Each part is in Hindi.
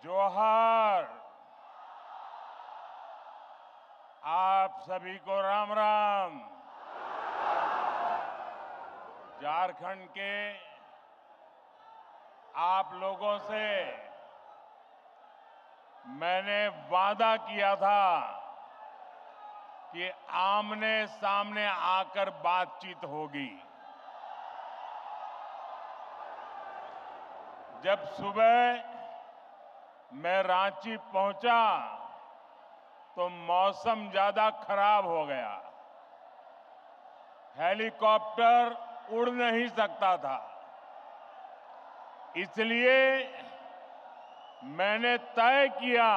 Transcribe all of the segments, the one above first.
जोहार। आप सभी को राम राम। झारखंड के आप लोगों से मैंने वादा किया था कि आमने सामने आकर बातचीत होगी। जब सुबह मैं रांची पहुंचा तो मौसम ज्यादा खराब हो गया। हेलीकॉप्टर उड़ नहीं सकता था, इसलिए मैंने तय किया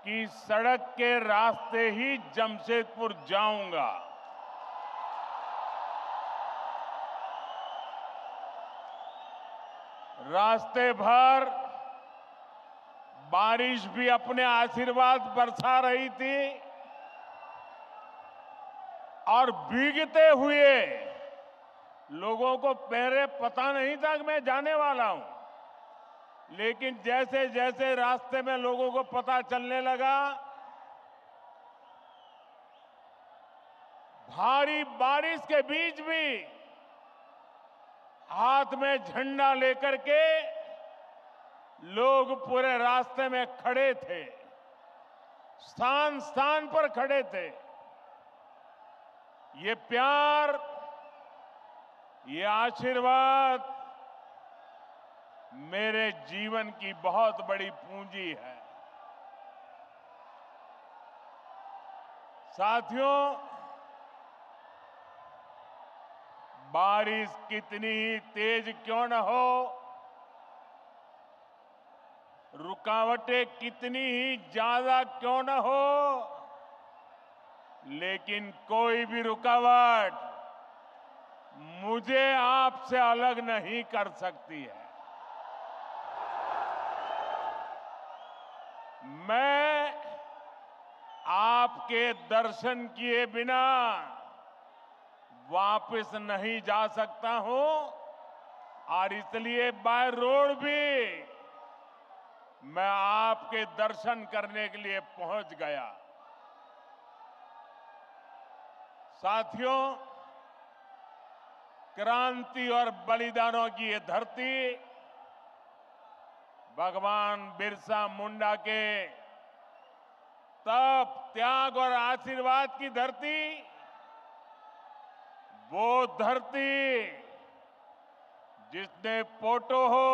कि सड़क के रास्ते ही जमशेदपुर जाऊंगा। रास्ते भर बारिश भी अपने आशीर्वाद बरसा रही थी और भीगते हुए लोगों को पहले पता नहीं था कि मैं जाने वाला हूं, लेकिन जैसे जैसे रास्ते में लोगों को पता चलने लगा, भारी बारिश के बीच भी हाथ में झंडा लेकर के लोग पूरे रास्ते में खड़े थे, स्थान स्थान पर खड़े थे। ये प्यार, ये आशीर्वाद मेरे जीवन की बहुत बड़ी पूंजी है। साथियों, बारिश कितनी ही तेज क्यों न हो, रुकावटें कितनी ही ज्यादा क्यों न हो, लेकिन कोई भी रुकावट मुझे आपसे अलग नहीं कर सकती है। मैं आपके दर्शन किए बिना वापस नहीं जा सकता हूं और इसलिए बाय रोड भी मैं आपके दर्शन करने के लिए पहुंच गया। साथियों, क्रांति और बलिदानों की ये धरती भगवान बिरसा मुंडा के तप, त्याग और आशीर्वाद की धरती, वो धरती जिसने पोटोहो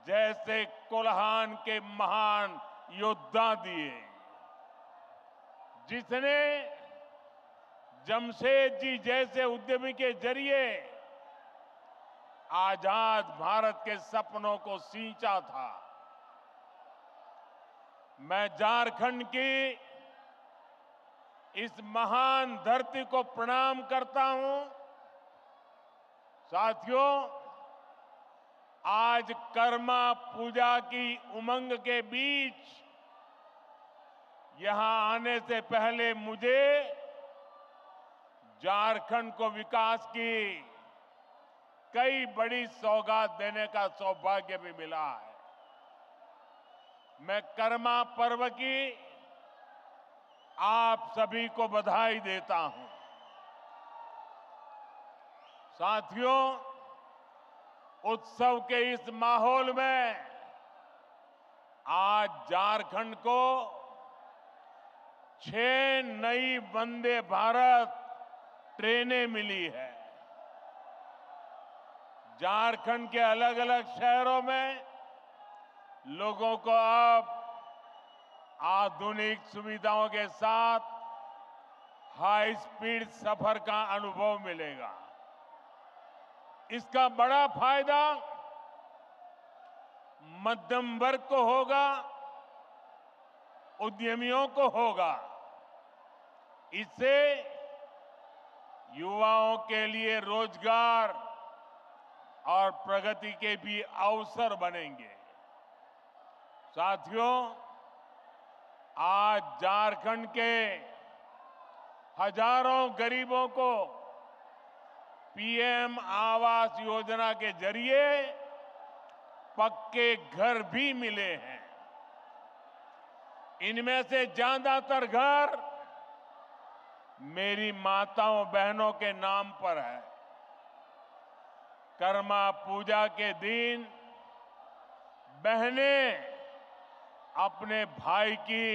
जैसे कोल्हान के महान योद्धा दिए, जिसने जमशेद जी जैसे उद्यमी के जरिए आजाद भारत के सपनों को सींचा था। मैं झारखंड की इस महान धरती को प्रणाम करता हूं। साथियों, आज कर्मा पूजा की उमंग के बीच यहां आने से पहले मुझे झारखंड को विकास की कई बड़ी सौगात देने का सौभाग्य भी मिला है। मैं कर्मा पर्व की आप सभी को बधाई देता हूं। साथियों, उत्सव के इस माहौल में आज झारखंड को 6 नई वंदे भारत ट्रेनें मिली है। झारखंड के अलग अलग शहरों में लोगों को अब आधुनिक सुविधाओं के साथ हाई स्पीड सफर का अनुभव मिलेगा। इसका बड़ा फायदा मध्यम वर्ग को होगा, उद्यमियों को होगा। इससे युवाओं के लिए रोजगार और प्रगति के भी अवसर बनेंगे। साथियों, आज झारखंड के हजारों गरीबों को पीएम आवास योजना के जरिए पक्के घर भी मिले हैं। इनमें से ज्यादातर घर मेरी माताओं बहनों के नाम पर है। कर्मा पूजा के दिन बहनें अपने भाई की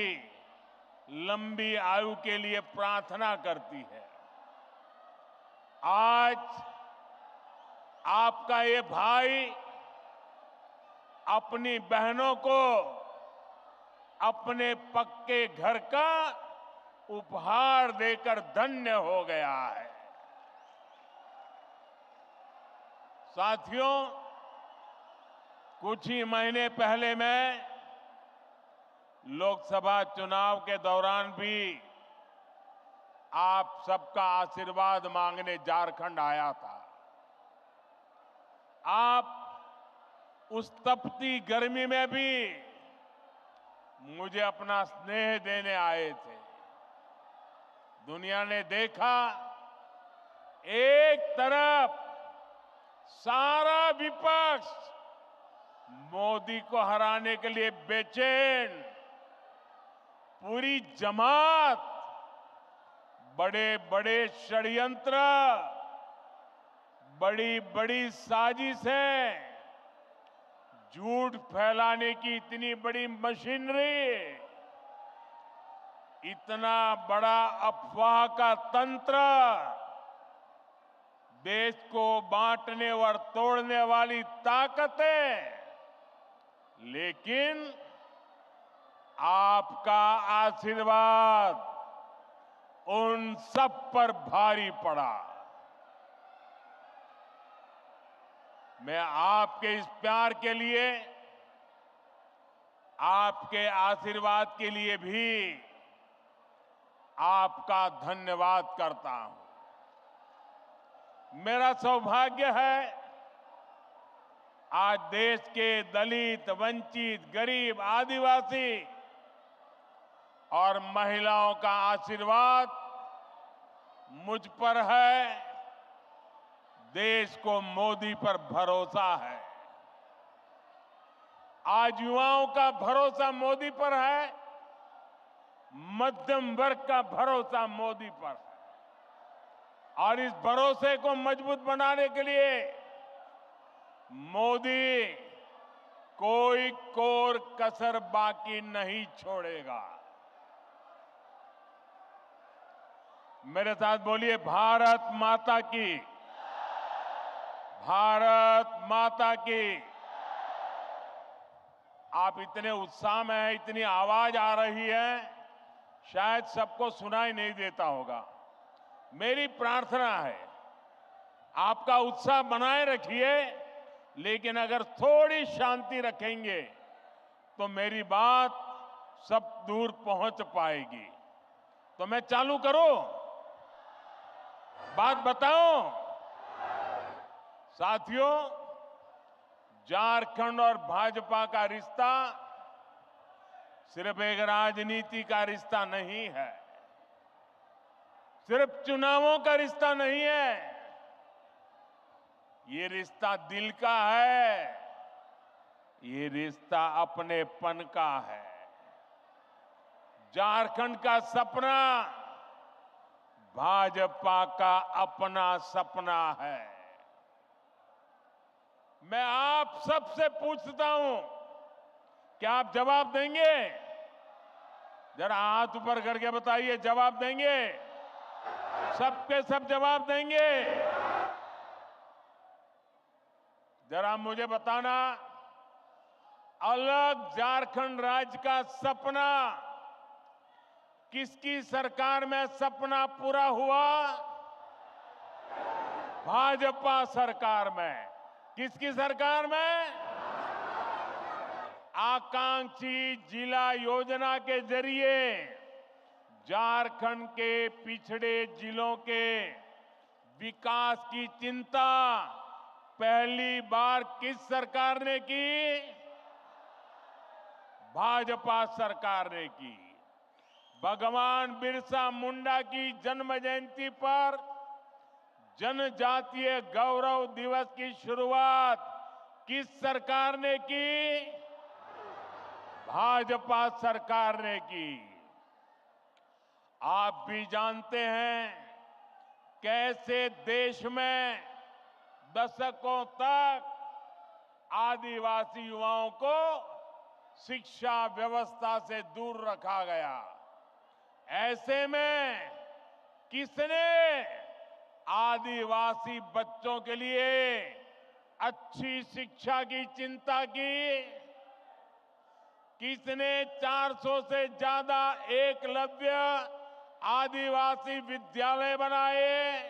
लंबी आयु के लिए प्रार्थना करती है। आज आपका ये भाई अपनी बहनों को अपने पक्के घर का उपहार देकर धन्य हो गया है। साथियों, कुछ ही महीने पहले मैं लोकसभा चुनाव के दौरान भी आप सबका आशीर्वाद मांगने झारखंड आया था। आप उस तपती गर्मी में भी मुझे अपना स्नेह देने आए थे। दुनिया ने देखा, एक तरफ सारा विपक्ष मोदी को हराने के लिए बेचैन, पूरी जमात बड़े बड़े षड्यंत्र, बड़ी बड़ी साजिशें, झूठ फैलाने की इतनी बड़ी मशीनरी, इतना बड़ा अफवाह का तंत्र, देश को बांटने और तोड़ने वाली ताकतें, लेकिन आपका आशीर्वाद उन सब पर भारी पड़ा। मैं आपके इस प्यार के लिए, आपके आशीर्वाद के लिए भी आपका धन्यवाद करता हूं। मेरा सौभाग्य है, आज देश के दलित, वंचित, गरीब, आदिवासी और महिलाओं का आशीर्वाद मुझ पर है। देश को मोदी पर भरोसा है। आज युवाओं का भरोसा मोदी पर है, मध्यम वर्ग का भरोसा मोदी पर है। और इस भरोसे को मजबूत बनाने के लिए मोदी कोई कोर कसर बाकी नहीं छोड़ेगा। मेरे साथ बोलिए, भारत माता की, भारत माता की। आप इतने उत्साह में हैं, इतनी आवाज आ रही है, शायद सबको सुनाई नहीं देता होगा। मेरी प्रार्थना है, आपका उत्साह बनाए रखिए, लेकिन अगर थोड़ी शांति रखेंगे तो मेरी बात सब दूर पहुंच पाएगी। तो मैं चालू करूं? बात बताऊं? साथियों, झारखंड और भाजपा का रिश्ता सिर्फ एक राजनीति का रिश्ता नहीं है, सिर्फ चुनावों का रिश्ता नहीं है। ये रिश्ता दिल का है, ये रिश्ता अपनेपन का है। झारखंड का सपना भाजपा का अपना सपना है। मैं आप सबसे पूछता हूं, क्या आप जवाब देंगे? जरा हाथ ऊपर करके बताइए, जवाब देंगे? सबके सब जवाब देंगे? जरा मुझे बताना, अलग झारखंड राज्य का सपना किसकी सरकार में सपना पूरा हुआ? भाजपा सरकार में। किसकी सरकार में? आकांक्षी जिला योजना के जरिए झारखंड के पिछड़े जिलों के विकास की चिंता पहली बार किस सरकार ने की? भाजपा सरकार ने की। भगवान बिरसा मुंडा की जन्म जयंती पर जनजातीय गौरव दिवस की शुरुआत किस सरकार ने की? भाजपा सरकार ने की। आप भी जानते हैं कैसे देश में दशकों तक आदिवासी युवाओं को शिक्षा व्यवस्था से दूर रखा गया। ऐसे में किसने आदिवासी बच्चों के लिए अच्छी शिक्षा की चिंता की? किसने 400 से ज्यादा एकलव्य आदिवासी विद्यालय बनाए?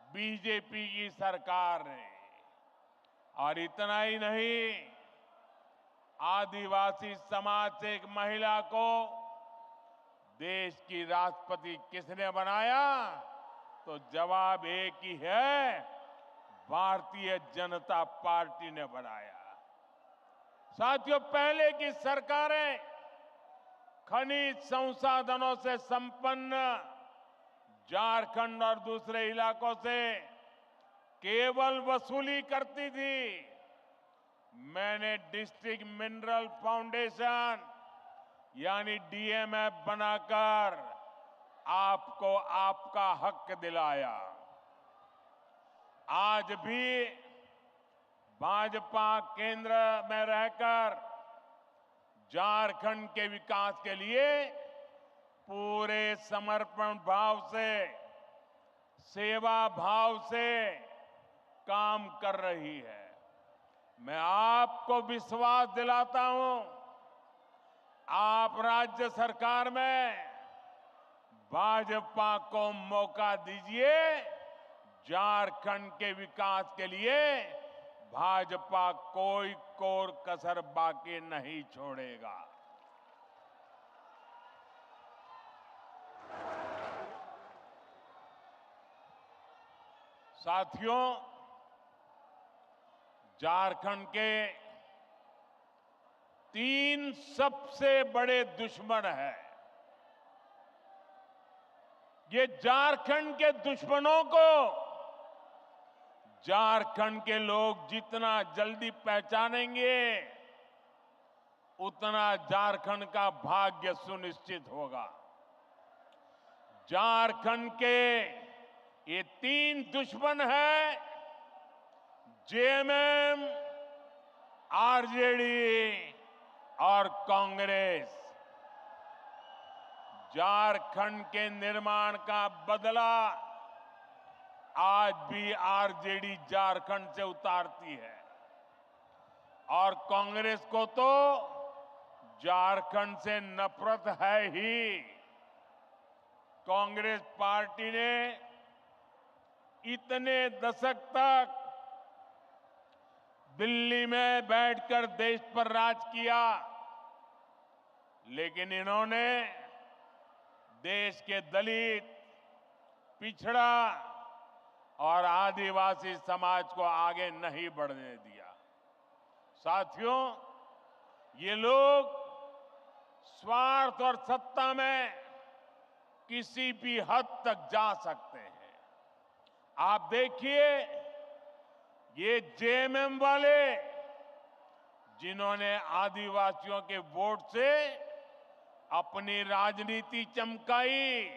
बीजेपी की सरकार ने। और इतना ही नहीं, आदिवासी समाज से एक महिला को देश की राष्ट्रपति किसने बनाया? तो जवाब एक ही है, भारतीय जनता पार्टी ने बनाया। साथियों, पहले की सरकारें खनिज संसाधनों से संपन्न झारखंड और दूसरे इलाकों से केवल वसूली करती थी। मैंने डिस्ट्रिक्ट मिनरल फाउंडेशन यानी डीएमएफ बनाकर आपको आपका हक दिलाया। आज भी भाजपा केंद्र में रहकर झारखंड के विकास के लिए पूरे समर्पण भाव से, सेवा भाव से काम कर रही है। मैं आपको विश्वास दिलाता हूं, आप राज्य सरकार में भाजपा को मौका दीजिए। झारखंड के विकास के लिए भाजपा कोई कोर कसर बाकी नहीं छोड़ेगा। साथियों, झारखंड के 3 सबसे बड़े दुश्मन हैं। ये झारखंड के दुश्मनों को झारखंड के लोग जितना जल्दी पहचानेंगे, उतना झारखंड का भाग्य सुनिश्चित होगा। झारखंड के ये 3 दुश्मन हैं, जेएमएम, आरजेडी और कांग्रेस। झारखंड के निर्माण का बदला आज भी आरजेडी झारखंड से उतारती है और कांग्रेस को तो झारखंड से नफरत है ही। कांग्रेस पार्टी ने इतने दशक तक दिल्ली में बैठकर देश पर राज किया, लेकिन इन्होंने देश के दलित, पिछड़ा और आदिवासी समाज को आगे नहीं बढ़ने दिया। साथियों, ये लोग स्वार्थ और सत्ता में किसी भी हद तक जा सकते हैं। आप देखिए, ये जेएमएम वाले जिन्होंने आदिवासियों के वोट से अपनी राजनीति चमकाई,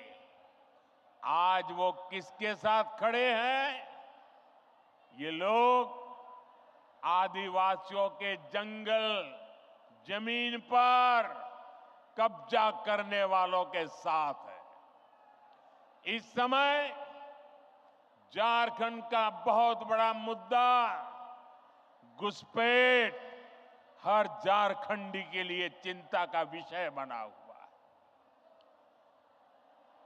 आज वो किसके साथ खड़े हैं? ये लोग आदिवासियों के जंगल, जमीन पर कब्जा करने वालों के साथ है। इस समय झारखंड का बहुत बड़ा मुद्दा घुसपैठ हर झारखंडी के लिए चिंता का विषय बना हुआ है।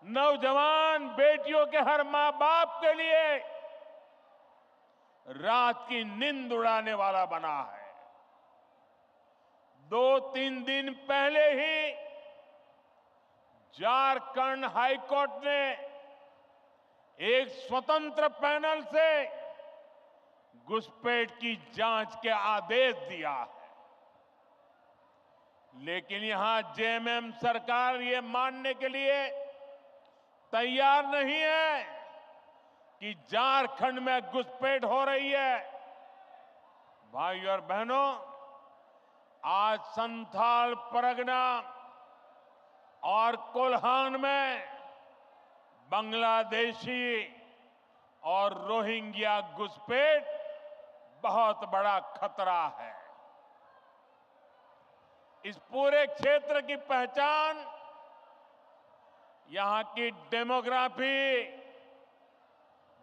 नौजवान बेटियों के हर मां बाप के लिए रात की नींद उड़ाने वाला बना है। 2-3 दिन पहले ही झारखंड हाईकोर्ट ने एक स्वतंत्र पैनल से घुसपैठ की जांच के आदेश दिया है, लेकिन यहां जेएमएम सरकार ये मानने के लिए तैयार नहीं है कि झारखंड में घुसपैठ हो रही है। भाइयों और बहनों, आज संथाल परगना और कोल्हान में बांग्लादेशी और रोहिंग्या घुसपैठ बहुत बड़ा खतरा है। इस पूरे क्षेत्र की पहचान यहां की डेमोग्राफी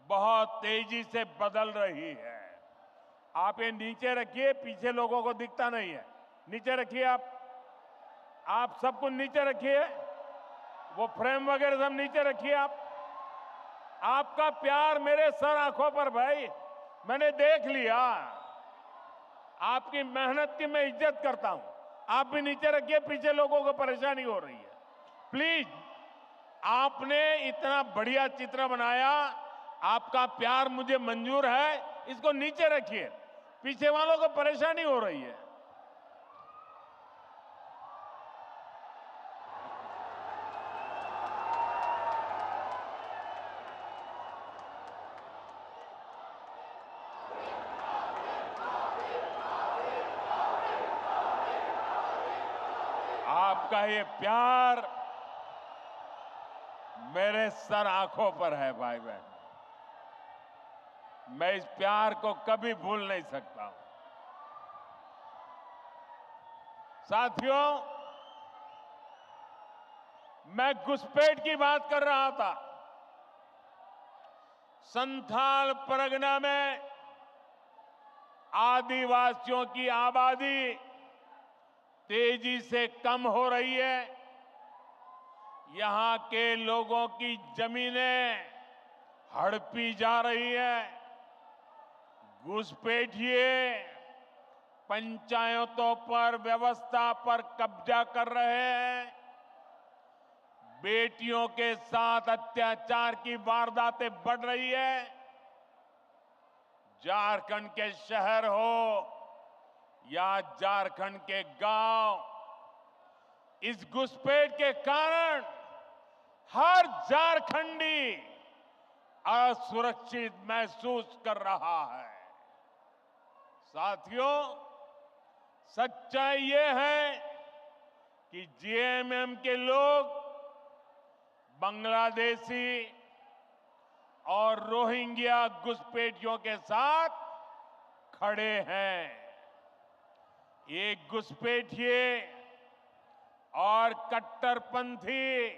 बहुत तेजी से बदल रही है। आप ये नीचे रखिए, पीछे लोगों को दिखता नहीं है, नीचे रखिए आप सब कुछ नीचे रखिए, वो फ्रेम वगैरह सब नीचे रखिए। आपका प्यार मेरे सर आंखों पर भाई, मैंने देख लिया। आपकी मेहनत की मैं इज्जत करता हूं। आप भी नीचे रखिए, पीछे लोगों को परेशानी हो रही है। प्लीज, आपने इतना बढ़िया चित्र बनाया, आपका प्यार मुझे मंजूर है, इसको नीचे रखिए, पीछे वालों को परेशानी हो रही है। आपका ये प्यार मेरे सर आंखों पर है भाई बहन, मैं इस प्यार को कभी भूल नहीं सकता हूं। साथियों, मैं घुसपैठ की बात कर रहा था। संथाल परगना में आदिवासियों की आबादी तेजी से कम हो रही है। यहां के लोगों की जमीनें हड़पी जा रही है। घुसपैठिए पंचायतों पर, व्यवस्था पर कब्जा कर रहे हैं। बेटियों के साथ अत्याचार की वारदातें बढ़ रही है। झारखंड के शहर हो या झारखंड के गांव, इस घुसपैठ के कारण हर झारखंडी असुरक्षित महसूस कर रहा है। साथियों, सच्चाई ये है कि जेएमएम के लोग बांग्लादेशी और रोहिंग्या घुसपैठियों के साथ खड़े हैं। ये घुसपैठिए और कट्टरपंथी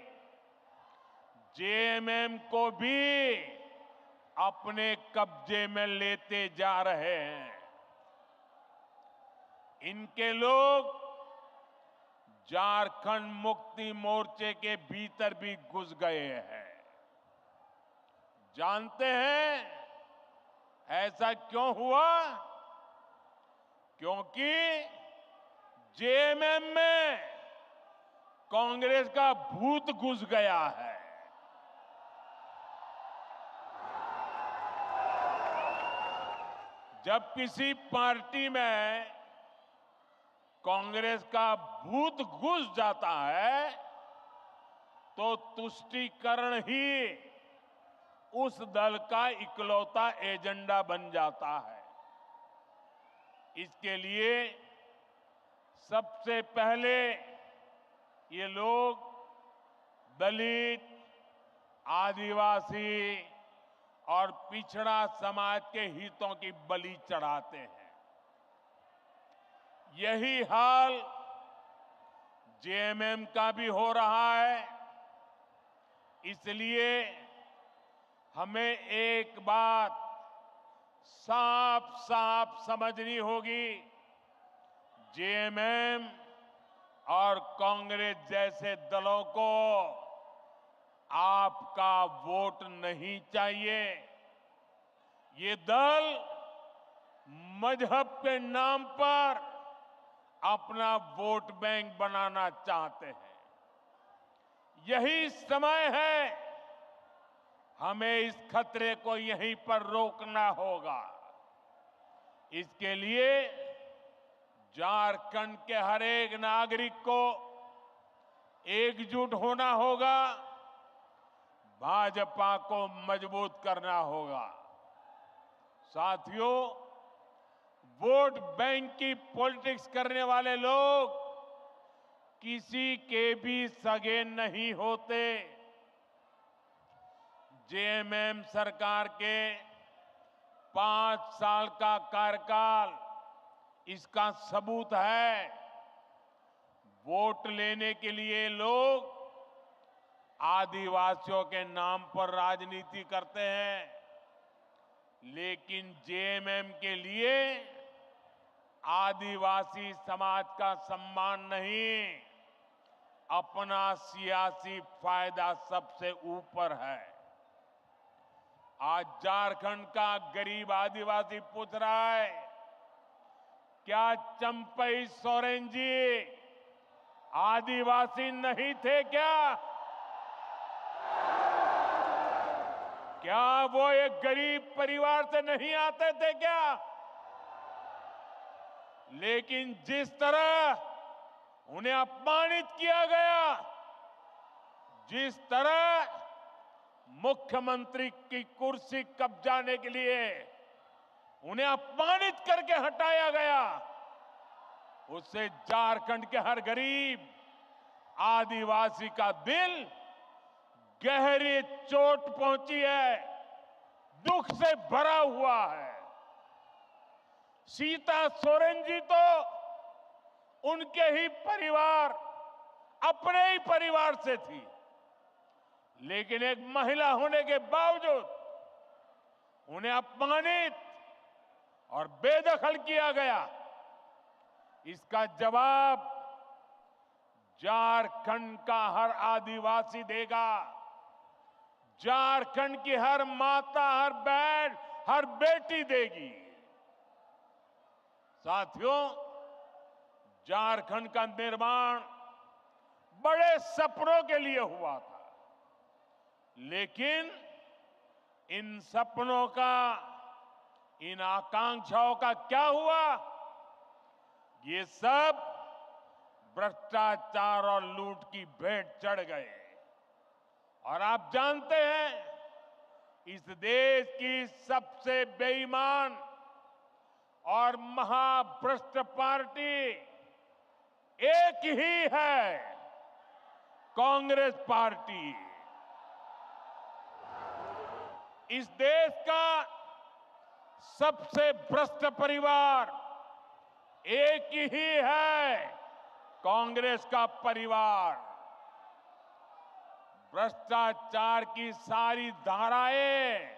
जेएमएम को भी अपने कब्जे में लेते जा रहे हैं। इनके लोग झारखंड मुक्ति मोर्चे के भीतर भी घुस गए हैं। जानते हैं ऐसा क्यों हुआ? क्योंकि जेएमएम में कांग्रेस का भूत घुस गया है। जब किसी पार्टी में कांग्रेस का भूत घुस जाता है तो तुष्टीकरण ही उस दल का इकलौता एजेंडा बन जाता है। इसके लिए सबसे पहले ये लोग दलित, आदिवासी और पिछड़ा समाज के हितों की बलि चढ़ाते हैं। यही हाल जेएमएम का भी हो रहा है। इसलिए हमें एक बात साफ साफ समझनी होगी, जेएमएम और कांग्रेस जैसे दलों को आपका वोट नहीं चाहिए। ये दल मजहब के नाम पर अपना वोट बैंक बनाना चाहते हैं। यही समय है, हमें इस खतरे को यहीं पर रोकना होगा। इसके लिए झारखंड के हर एक नागरिक को एकजुट होना होगा, भाजपा को मजबूत करना होगा। साथियों, वोट बैंक की पॉलिटिक्स करने वाले लोग किसी के भी सगे नहीं होते। जेएमएम सरकार के 5 साल का कार्यकाल इसका सबूत है। वोट लेने के लिए लोग आदिवासियों के नाम पर राजनीति करते हैं, लेकिन जेएमएम के लिए आदिवासी समाज का सम्मान नहीं, अपना सियासी फायदा सबसे ऊपर है। आज झारखंड का गरीब आदिवासी पूछ रहा है, क्या चंपई सोरेन जी आदिवासी नहीं थे क्या? क्या वो एक गरीब परिवार से नहीं आते थे क्या? लेकिन जिस तरह उन्हें अपमानित किया गया, जिस तरह मुख्यमंत्री की कुर्सी कब्जाने के लिए उन्हें अपमानित करके हटाया गया, उससे झारखंड के हर गरीब आदिवासी का दिल गहरी चोट पहुंची है, दुख से भरा हुआ है। सीता सोरेन जी तो उनके ही परिवार, अपने ही परिवार से थी, लेकिन एक महिला होने के बावजूद उन्हें अपमानित और बेदखल किया गया। इसका जवाब झारखंड का हर आदिवासी देगा। झारखंड की हर माता, हर बहन, हर बेटी देगी। साथियों, झारखंड का निर्माण बड़े सपनों के लिए हुआ था, लेकिन इन सपनों का, इन आकांक्षाओं का क्या हुआ? ये सब भ्रष्टाचार और लूट की भेंट चढ़ गए। और आप जानते हैं, इस देश की सबसे बेईमान और महाभ्रष्ट पार्टी एक ही है, कांग्रेस पार्टी। इस देश का सबसे भ्रष्ट परिवार एक ही है, कांग्रेस का परिवार। भ्रष्टाचार की सारी धाराएं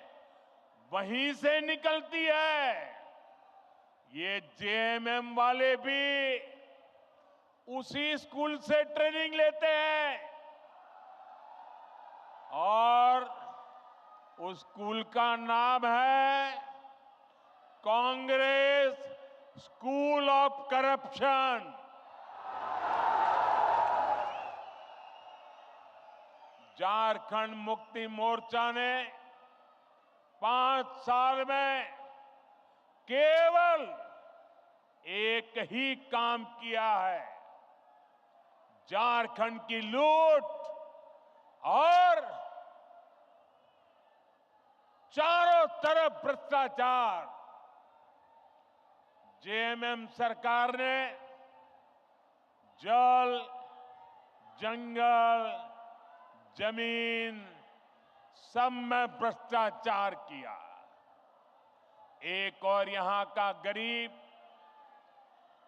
वहीं से निकलती है। ये जेएमएम वाले भी उसी स्कूल से ट्रेनिंग लेते हैं, और उस स्कूल का नाम है Congress school of corruption. Jharkhand Mukti Morcha ने 5 साल में केवल एक ही काम किया है, झारखंड की लूट और चारों तरफ भ्रष्टाचार। जेएमएम सरकार ने जल, जंगल, जमीन सब में भ्रष्टाचार किया। एक और यहां का गरीब,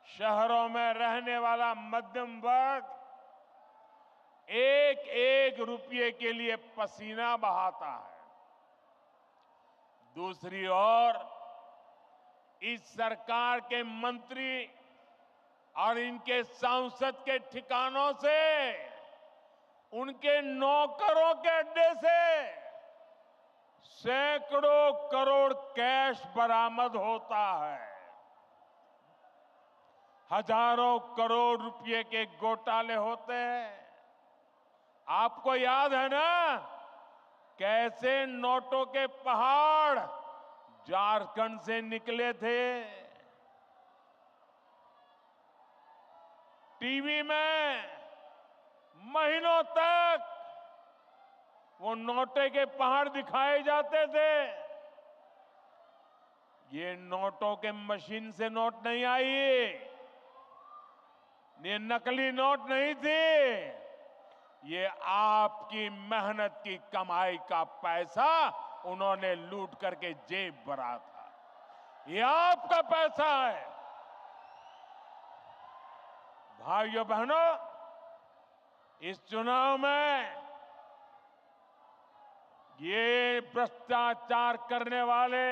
शहरों में रहने वाला मध्यम वर्ग एक एक रुपये के लिए पसीना बहाता है। दूसरी ओर इस सरकार के मंत्री और इनके सांसद के ठिकानों से, उनके नौकरों के अड्डे से सैकड़ों करोड़ कैश बरामद होता है। हजारों करोड़ रुपए के घोटाले होते हैं। आपको याद है ना, कैसे नोटों के पहाड़ झारखंड से निकले थे? टीवी में महीनों तक वो नोटे के पहाड़ दिखाए जाते थे, ये नोटों के मशीन से नोट नहीं आई, ये नकली नोट नहीं थी, ये आपकी मेहनत की कमाई का पैसा उन्होंने लूट करके जेब भरा था। ये आपका पैसा है। भाइयों बहनों, इस चुनाव में ये भ्रष्टाचार करने वाले,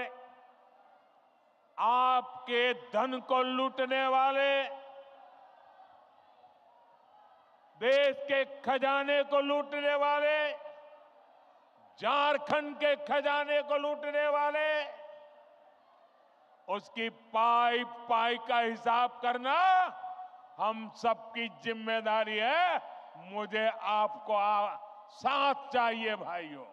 आपके धन को लूटने वाले, देश के खजाने को लूटने वाले, झारखंड के खजाने को लूटने वाले, उसकी पाई पाई का हिसाब करना हम सबकी जिम्मेदारी है। मुझे आपको साथ चाहिए भाइयों।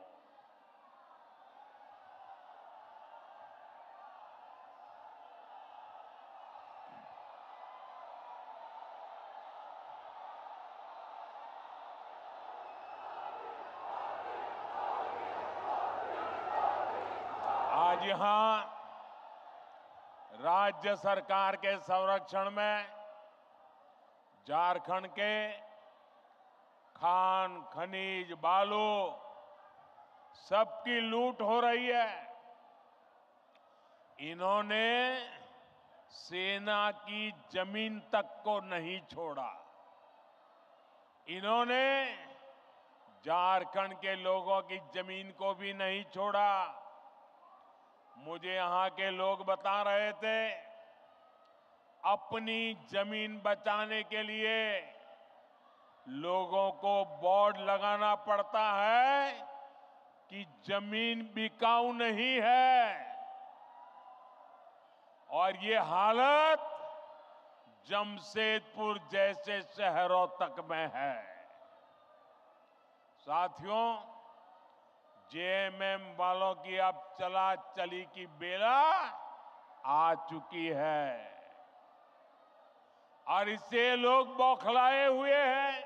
आज यहां राज्य सरकार के संरक्षण में झारखंड के खान, खनिज, बालू सबकी लूट हो रही है। इन्होंने सेना की जमीन तक को नहीं छोड़ा। इन्होंने झारखंड के लोगों की जमीन को भी नहीं छोड़ा। मुझे यहां के लोग बता रहे थे, अपनी जमीन बचाने के लिए लोगों को बोर्ड लगाना पड़ता है कि जमीन बिकाऊ नहीं है। और ये हालत जमशेदपुर जैसे शहरों तक में है। साथियों, जेएमएम वालों की अब चला चली की बेला आ चुकी है और इससे लोग बौखलाए हुए हैं।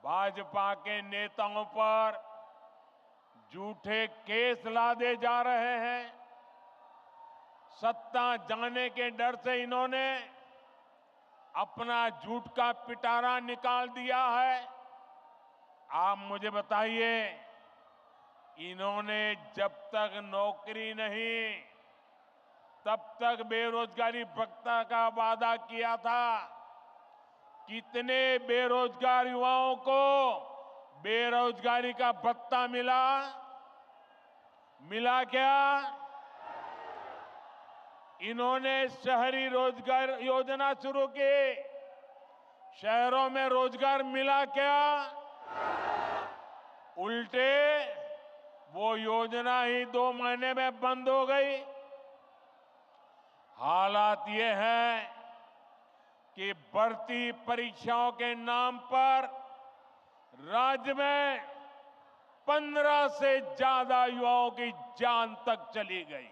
भाजपा के नेताओं पर झूठे केस लादे जा रहे हैं। सत्ता जाने के डर से इन्होंने अपना झूठ का पिटारा निकाल दिया है। आप मुझे बताइए, इन्होंने जब तक नौकरी नहीं, तब तक बेरोजगारी भत्ता का वादा किया था। कितने बेरोजगार युवाओं को बेरोजगारी का भत्ता मिला? मिला क्या? इन्होंने शहरी रोजगार योजना शुरू की। शहरों में रोजगार मिला क्या? उल्टे वो योजना ही 2 महीने में बंद हो गई। हालात ये है कि भर्ती परीक्षाओं के नाम पर राज्य में 15 से ज्यादा युवाओं की जान तक चली गई।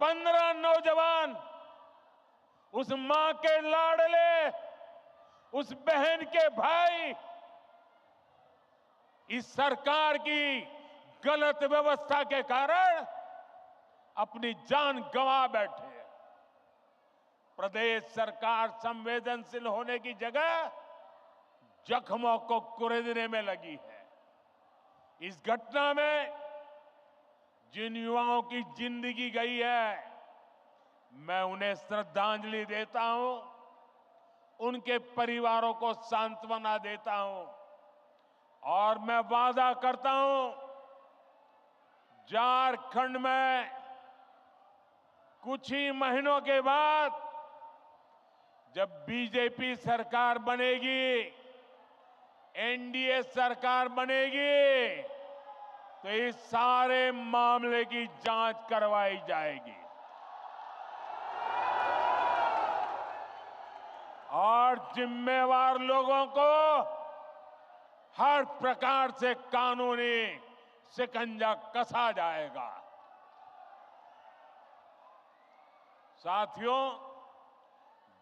15 नौजवान, उस मां के लाडले, उस बहन के भाई, इस सरकार की गलत व्यवस्था के कारण अपनी जान गंवा बैठे। प्रदेश सरकार संवेदनशील होने की जगह जख्मों को कुरेदने में लगी है। इस घटना में जिन युवाओं की जिंदगी गई है, मैं उन्हें श्रद्धांजलि देता हूं, उनके परिवारों को सांत्वना देता हूं और मैं वादा करता हूं, झारखंड में कुछ ही महीनों के बाद जब बीजेपी सरकार बनेगी, एनडीए सरकार बनेगी, तो इस सारे मामले की जांच करवाई जाएगी और जिम्मेवार लोगों को हर प्रकार से कानूनी शिकंजा कसा जाएगा। साथियों,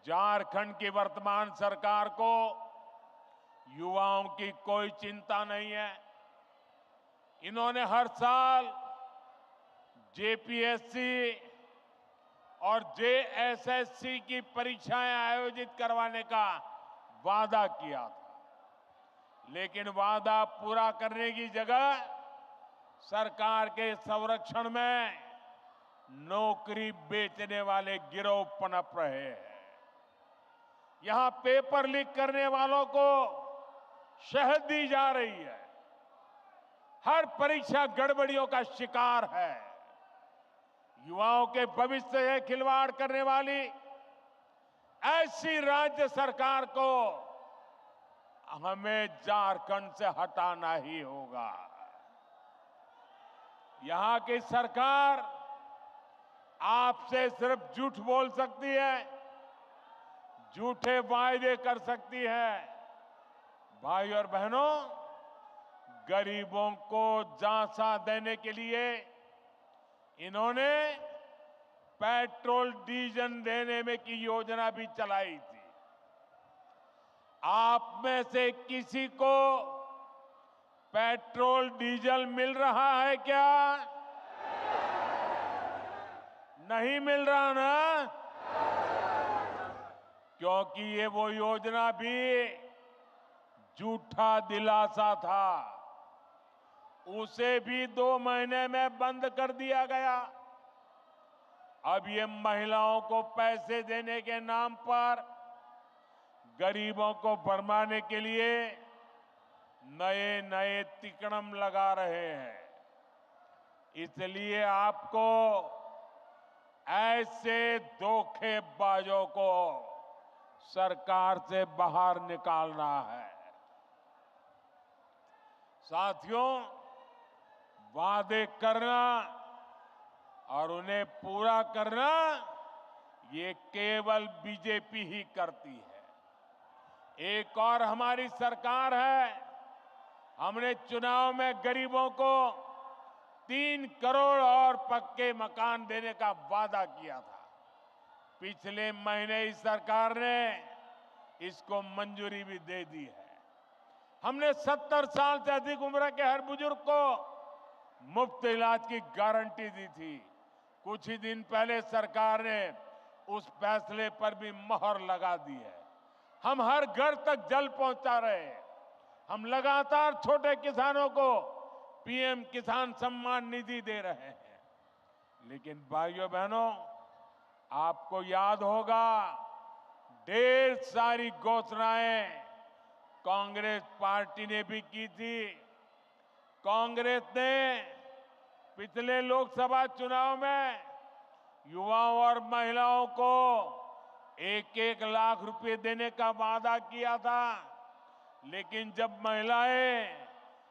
झारखंड की वर्तमान सरकार को युवाओं की कोई चिंता नहीं है। इन्होंने हर साल जेपीएससी और जेएसएससी की परीक्षाएं आयोजित करवाने का वादा किया था, लेकिन वादा पूरा करने की जगह सरकार के संरक्षण में नौकरी बेचने वाले गिरोह पनप रहे हैं। यहां पेपर लीक करने वालों को शहद दी जा रही है। हर परीक्षा गड़बड़ियों का शिकार है। युवाओं के भविष्य से खिलवाड़ करने वाली ऐसी राज्य सरकार को हमें झारखंड से हटाना ही होगा। यहां की सरकार आपसे सिर्फ झूठ बोल सकती है, झूठे वायदे कर सकती है। भाई और बहनों, गरीबों को झांसा देने के लिए इन्होंने पेट्रोल डीजल देने में की योजना भी चलाई थी। आप में से किसी को पेट्रोल डीजल मिल रहा है क्या? नहीं मिल रहा ना? क्योंकि ये वो योजना भी झूठा दिलासा था, उसे भी 2 महीने में बंद कर दिया गया। अब ये महिलाओं को पैसे देने के नाम पर गरीबों को भरमाने के लिए नए नए तिकड़म लगा रहे हैं। इसलिए आपको ऐसे धोखेबाजों को सरकार से बाहर निकालना है। साथियों, वादे करना और उन्हें पूरा करना ये केवल बीजेपी ही करती है। एक और हमारी सरकार है। हमने चुनाव में गरीबों को 3 करोड़ और पक्के मकान देने का वादा किया था। पिछले महीने इस सरकार ने इसको मंजूरी भी दे दी है। हमने 70 साल से अधिक उम्र के हर बुजुर्ग को मुफ्त इलाज की गारंटी दी थी। कुछ ही दिन पहले सरकार ने उस फैसले पर भी मोहर लगा दी है। हम हर घर तक जल पहुंचा रहे हैं। हम लगातार छोटे किसानों को पीएम किसान सम्मान निधि दे रहे हैं। लेकिन भाइयों बहनों, आपको याद होगा, ढेर सारी घोषणाएं कांग्रेस पार्टी ने भी की थी। कांग्रेस ने पिछले लोकसभा चुनाव में युवाओं और महिलाओं को 1-1 लाख रुपए देने का वादा किया था, लेकिन जब महिलाएं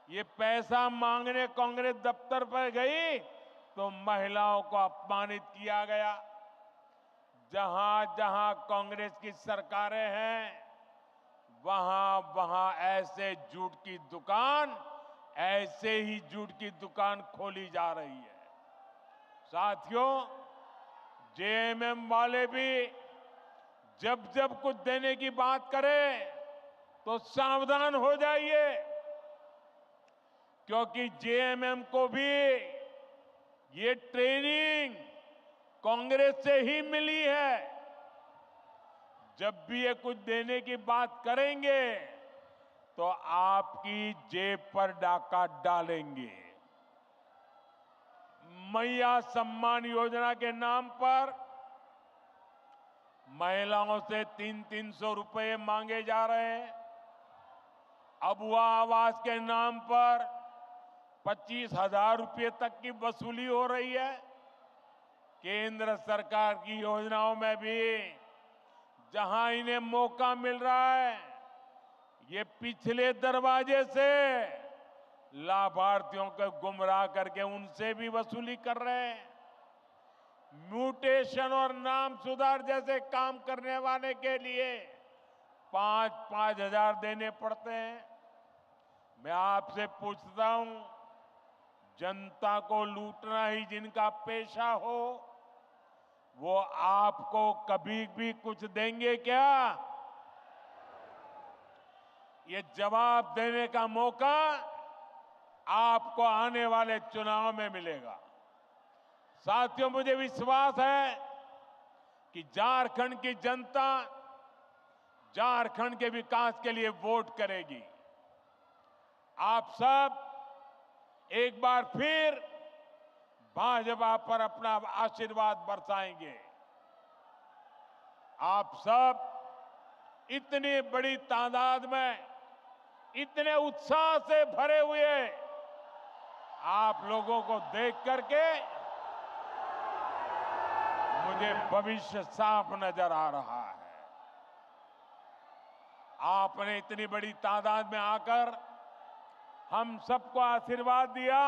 ये पैसा मांगने कांग्रेस दफ्तर पर गई तो महिलाओं को अपमानित किया गया। जहां जहां कांग्रेस की सरकारें हैं, वहां वहां ऐसे झूठ की दुकान, ऐसे ही झूठ की दुकान खोली जा रही है। साथियों, जेएमएम वाले भी जब जब कुछ देने की बात करें तो सावधान हो जाइए, क्योंकि जेएमएम को भी ये ट्रेनिंग कांग्रेस से ही मिली है। जब भी ये कुछ देने की बात करेंगे तो आपकी जेब पर डाका डालेंगे। मैया सम्मान योजना के नाम पर महिलाओं से 300-300 रुपए मांगे जा रहे हैं। अबुआ आवास के नाम पर 25,000 रुपए तक की वसूली हो रही है। केंद्र सरकार की योजनाओं में भी जहां इन्हें मौका मिल रहा है, ये पिछले दरवाजे से लाभार्थियों को गुमराह करके उनसे भी वसूली कर रहे हैं। म्यूटेशन और नाम सुधार जैसे काम करने वाले के लिए 5-5 हजार देने पड़ते हैं। मैं आपसे पूछता हूं, जनता को लूटना ही जिनका पेशा हो, वो आपको कभी भी कुछ देंगे क्या? ये जवाब देने का मौका आपको आने वाले चुनाव में मिलेगा। साथियों, मुझे विश्वास है कि झारखंड की जनता झारखंड के विकास के लिए वोट करेगी। आप सब एक बार फिर भाजपा पर अपना आशीर्वाद बरसाएंगे। आप सब इतनी बड़ी तादाद में, इतने उत्साह से भरे हुए आप लोगों को देख करके मुझे भविष्य साफ नजर आ रहा है। आपने इतनी बड़ी तादाद में आकर हम सबको आशीर्वाद दिया।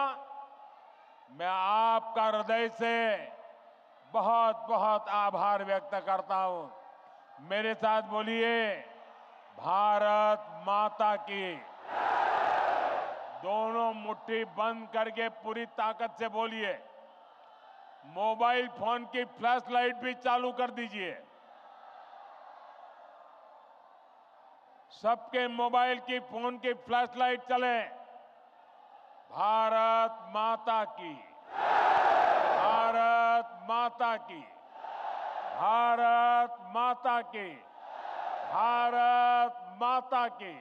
मैं आपका हृदय से बहुत बहुत आभार व्यक्त करता हूं। मेरे साथ बोलिए, भारत माता की। दोनों मुट्ठी बंद करके पूरी ताकत से बोलिए। मोबाइल फोन की फ्लैश लाइट भी चालू कर दीजिए। सबके मोबाइल की, फोन की फ्लैश लाइट चले। भारत माता की, भारत माता की, भारत माता की, भारत माता की,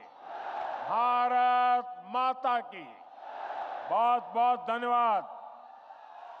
भारत माता की। बहुत बहुत धन्यवाद।